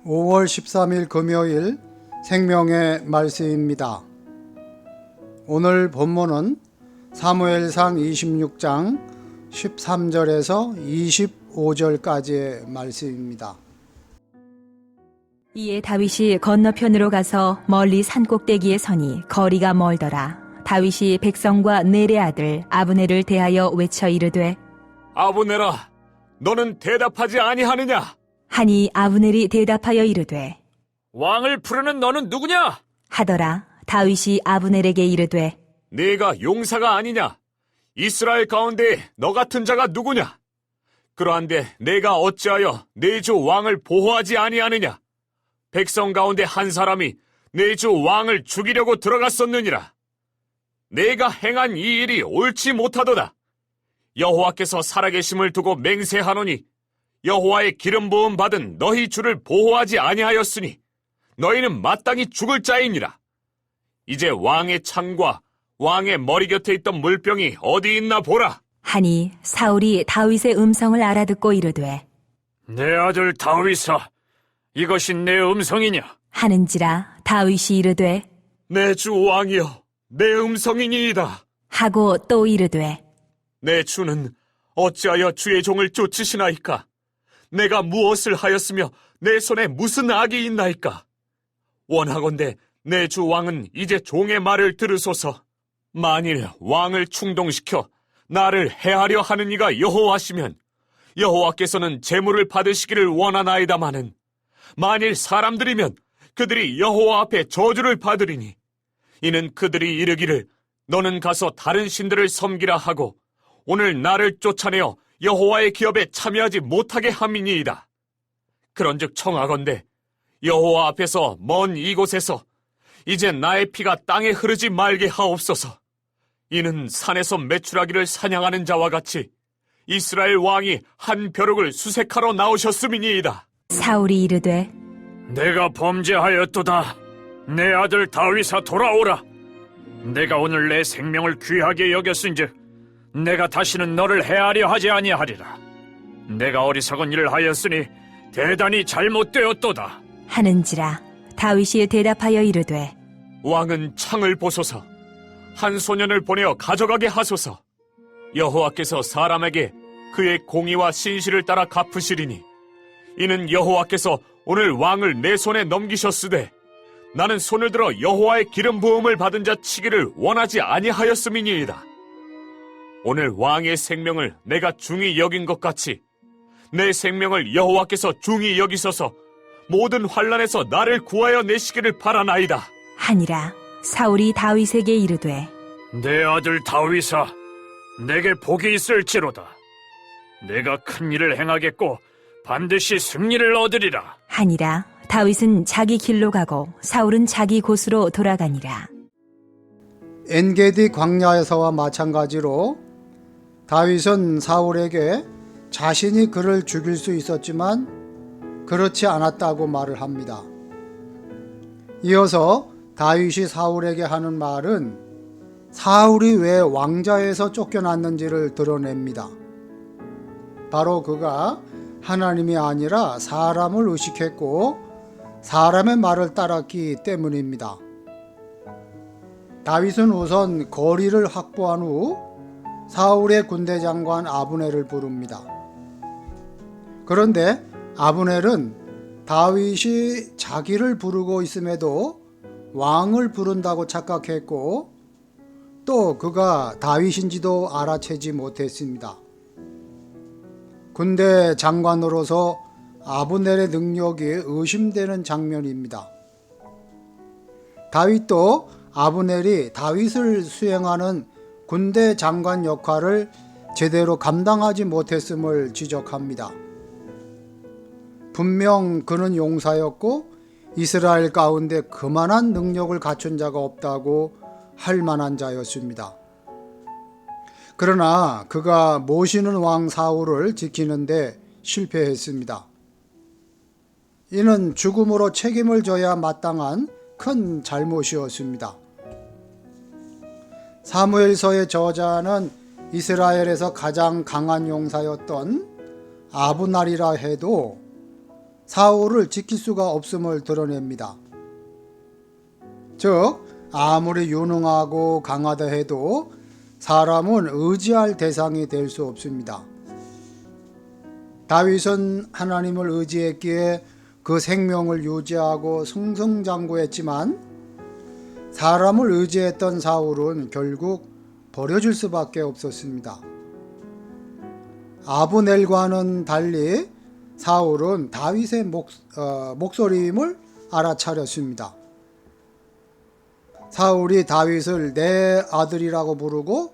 (5월 13일) 금요일 생명의 말씀입니다. 오늘 본문은 사무엘상 26장 13절에서 25절까지의 말씀입니다. 이에 다윗이 건너편으로 가서 멀리 산꼭대기에 서니 거리가 멀더라. 다윗이 백성과 넬의 아들 아브넬을 대하여 외쳐 이르되 아브넬아, 너는 대답하지 아니하느냐? 하니 아브넬이 대답하여 이르되 왕을 부르는 너는 누구냐? 하더라. 다윗이 아브넬에게 이르되 네가 용사가 아니냐? 이스라엘 가운데 너 같은 자가 누구냐? 그러한데 내가 어찌하여 내 주 왕을 보호하지 아니하느냐? 백성 가운데 한 사람이 내 주 왕을 죽이려고 들어갔었느니라. 내가 행한 이 일이 옳지 못하도다. 여호와께서 살아계심을 두고 맹세하노니 여호와의 기름 부음 받은 너희 주를 보호하지 아니하였으니 너희는 마땅히 죽을 자이니라. 이제 왕의 창과 왕의 머리 곁에 있던 물병이 어디 있나 보라. 하니 사울이 다윗의 음성을 알아듣고 이르되 내 아들 다윗아, 이것이 내 음성이냐? 하는지라. 다윗이 이르되 내 주 왕이여, 내 음성이니이다. 하고 또 이르되 내 주는 어찌하여 주의 종을 쫓으시나이까? 내가 무엇을 하였으며 내 손에 무슨 악이 있나이까? 원하건대 내 주 왕은 이제 종의 말을 들으소서. 만일 왕을 충동시켜 나를 해하려 하는 이가 여호와시면 여호와께서는 재물을 받으시기를 원하나이다마는 만일 사람들이면 그들이 여호와 앞에 저주를 받으리니 이는 그들이 이르기를 너는 가서 다른 신들을 섬기라 하고 오늘 나를 쫓아내어 여호와의 기업에 참여하지 못하게 함이니이다. 그런즉 청하건대 여호와 앞에서 먼 이곳에서 이제 나의 피가 땅에 흐르지 말게 하옵소서. 이는 산에서 메추라기를 사냥하는 자와 같이 이스라엘 왕이 한 벼룩을 수색하러 나오셨음이니이다. 사울이 이르되 내가 범죄하였도다. 내 아들 다윗아, 돌아오라. 내가 오늘 내 생명을 귀하게 여겼은즉 내가 다시는 너를 해하려 하지 아니하리라. 내가 어리석은 일을 하였으니 대단히 잘못되었도다. 하는지라. 다윗이 대답하여 이르되 왕은 창을 보소서. 한 소년을 보내어 가져가게 하소서. 여호와께서 사람에게 그의 공의와 신실을 따라 갚으시리니 이는 여호와께서 오늘 왕을 내 손에 넘기셨으되 나는 손을 들어 여호와의 기름 부음을 받은 자 치기를 원하지 아니하였음이니이다. 오늘 왕의 생명을 내가 중히 여긴 것 같이 내 생명을 여호와께서 중히 여기소서 모든 환난에서 나를 구하여 내시기를 바라나이다. 하니라. 사울이 다윗에게 이르되 내 아들 다윗아, 내게 복이 있을지로다. 내가 큰 일을 행하겠고 반드시 승리를 얻으리라. 하니라. 다윗은 자기 길로 가고 사울은 자기 곳으로 돌아가니라. 엔게디 광야에서와 마찬가지로 다윗은 사울에게 자신이 그를 죽일 수 있었지만 그렇지 않았다고 말을 합니다. 이어서 다윗이 사울에게 하는 말은 사울이 왜 왕좌에서 쫓겨났는지를 드러냅니다. 바로 그가 하나님이 아니라 사람을 의식했고 사람의 말을 따랐기 때문입니다. 다윗은 우선 거리를 확보한 후 사울의 군대 장관 아브넬을 부릅니다. 그런데 아브넬은 다윗이 자기를 부르고 있음에도 왕을 부른다고 착각했고 또 그가 다윗인지도 알아채지 못했습니다. 군대 장관으로서 아브넬의 능력이 의심되는 장면입니다. 다윗도 아브넬이 다윗을 수행하는 군대 장관 역할을 제대로 감당하지 못했음을 지적합니다. 분명 그는 용사였고 이스라엘 가운데 그만한 능력을 갖춘 자가 없다고 할 만한 자였습니다. 그러나 그가 모시는 왕 사울을 지키는데 실패했습니다. 이는 죽음으로 책임을 져야 마땅한 큰 잘못이었습니다. 사무엘서의 저자는 이스라엘에서 가장 강한 용사였던 아브날이라 해도 사울을 지킬 수가 없음을 드러냅니다. 즉 아무리 유능하고 강하다 해도 사람은 의지할 대상이 될 수 없습니다. 다윗은 하나님을 의지했기에 그 생명을 유지하고 승승장구했지만 사람을 의지했던 사울은 결국 버려질 수밖에 없었습니다. 아브넬과는 달리 사울은 다윗의 목소리임을 알아차렸습니다. 사울이 다윗을 내 아들이라고 부르고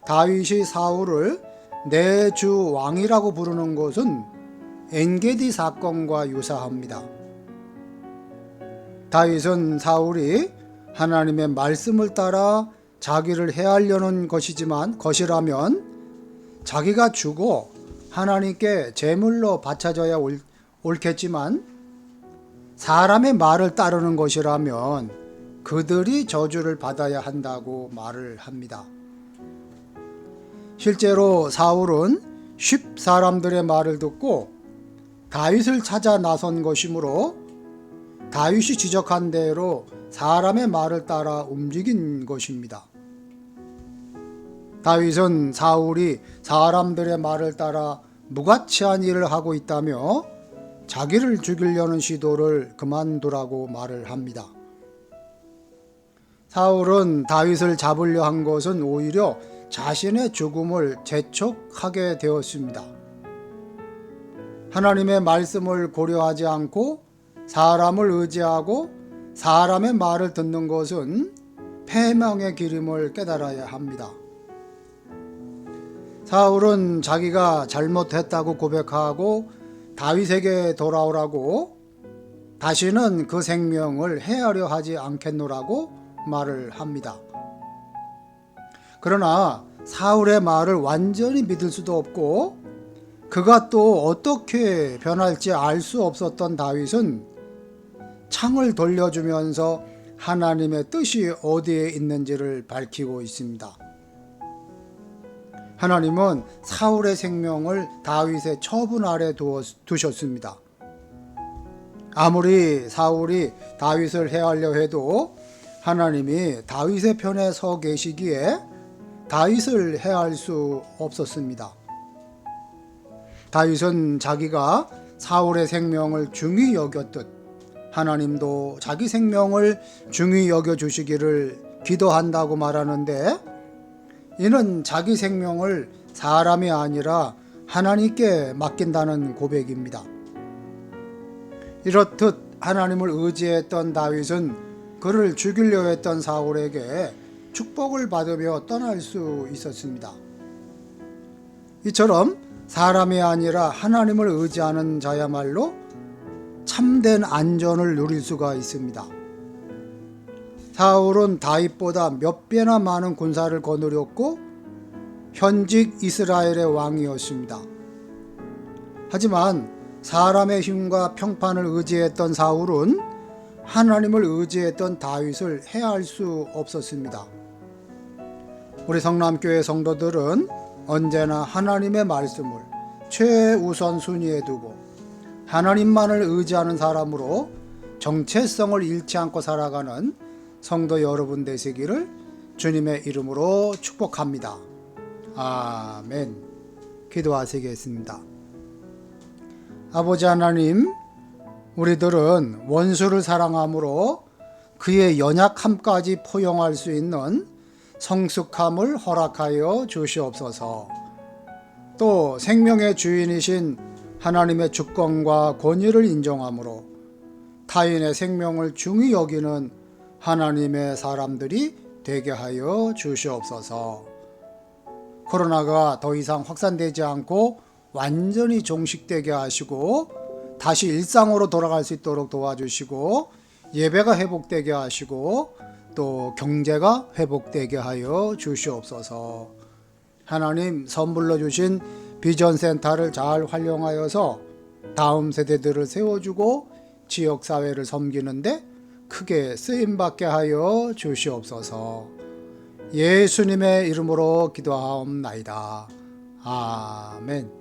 다윗이 사울을 내 주 왕이라고 부르는 것은 엔게디 사건과 유사합니다. 다윗은 사울이 하나님의 말씀을 따라 자기를 해하려는 것이라면 자기가 죽어 하나님께 제물로 바쳐져야 옳겠지만 사람의 말을 따르는 것이라면 그들이 저주를 받아야 한다고 말을 합니다. 실제로 사울은 쉽 사람들의 말을 듣고 다윗을 찾아 나선 것이므로 다윗이 지적한 대로 사람의 말을 따라 움직인 것입니다. 다윗은 사울이 사람들의 말을 따라 무가치한 일을 하고 있다며 자기를 죽이려는 시도를 그만두라고 말을 합니다. 사울은 다윗을 잡으려 한 것은 오히려 자신의 죽음을 재촉하게 되었습니다. 하나님의 말씀을 고려하지 않고 사람을 의지하고 사람의 말을 듣는 것은 패망의 길임을 깨달아야 합니다. 사울은 자기가 잘못했다고 고백하고 다윗에게 돌아오라고 다시는 그 생명을 해하려 하지 않겠노라고 말을 합니다. 그러나 사울의 말을 완전히 믿을 수도 없고 그가 또 어떻게 변할지 알 수 없었던 다윗은 창을 돌려주면서 하나님의 뜻이 어디에 있는지를 밝히고 있습니다. 하나님은 사울의 생명을 다윗의 처분 아래 두셨습니다. 아무리 사울이 다윗을 해하려 해도 하나님이 다윗의 편에 서 계시기에 다윗을 해할 수 없었습니다. 다윗은 자기가 사울의 생명을 중히 여겼듯 하나님도 자기 생명을 중히 여겨주시기를 기도한다고 말하는데 이는 자기 생명을 사람이 아니라 하나님께 맡긴다는 고백입니다. 이렇듯 하나님을 의지했던 다윗은 그를 죽이려 했던 사울에게 축복을 받으며 떠날 수 있었습니다. 이처럼 사람이 아니라 하나님을 의지하는 자야말로 참된 안전을 누릴 수가 있습니다. 사울은 다윗보다 몇 배나 많은 군사를 거느렸고 현직 이스라엘의 왕이었습니다. 하지만 사람의 힘과 평판을 의지했던 사울은 하나님을 의지했던 다윗을 해할 수 없었습니다. 우리 성남교회 성도들은 언제나 하나님의 말씀을 최우선 순위에 두고 하나님만을 의지하는 사람으로 정체성을 잃지 않고 살아가는 성도 여러분 되시기를 주님의 이름으로 축복합니다. 아멘. 기도하시겠습니다. 아버지 하나님, 우리들은 원수를 사랑함으로 그의 연약함까지 포용할 수 있는 성숙함을 허락하여 주시옵소서. 또 생명의 주인이신 하나님의 주권과 권위를 인정함으로 타인의 생명을 중히 여기는 하나님의 사람들이 되게 하여 주시옵소서. 코로나가 더 이상 확산되지 않고 완전히 종식되게 하시고 다시 일상으로 돌아갈 수 있도록 도와주시고 예배가 회복되게 하시고 또 경제가 회복되게 하여 주시옵소서. 하나님 선물로 주신 비전센터를 잘 활용하여서 다음 세대들을 세워주고 지역사회를 섬기는데 크게 쓰임받게 하여 주시옵소서. 예수님의 이름으로 기도하옵나이다. 아멘.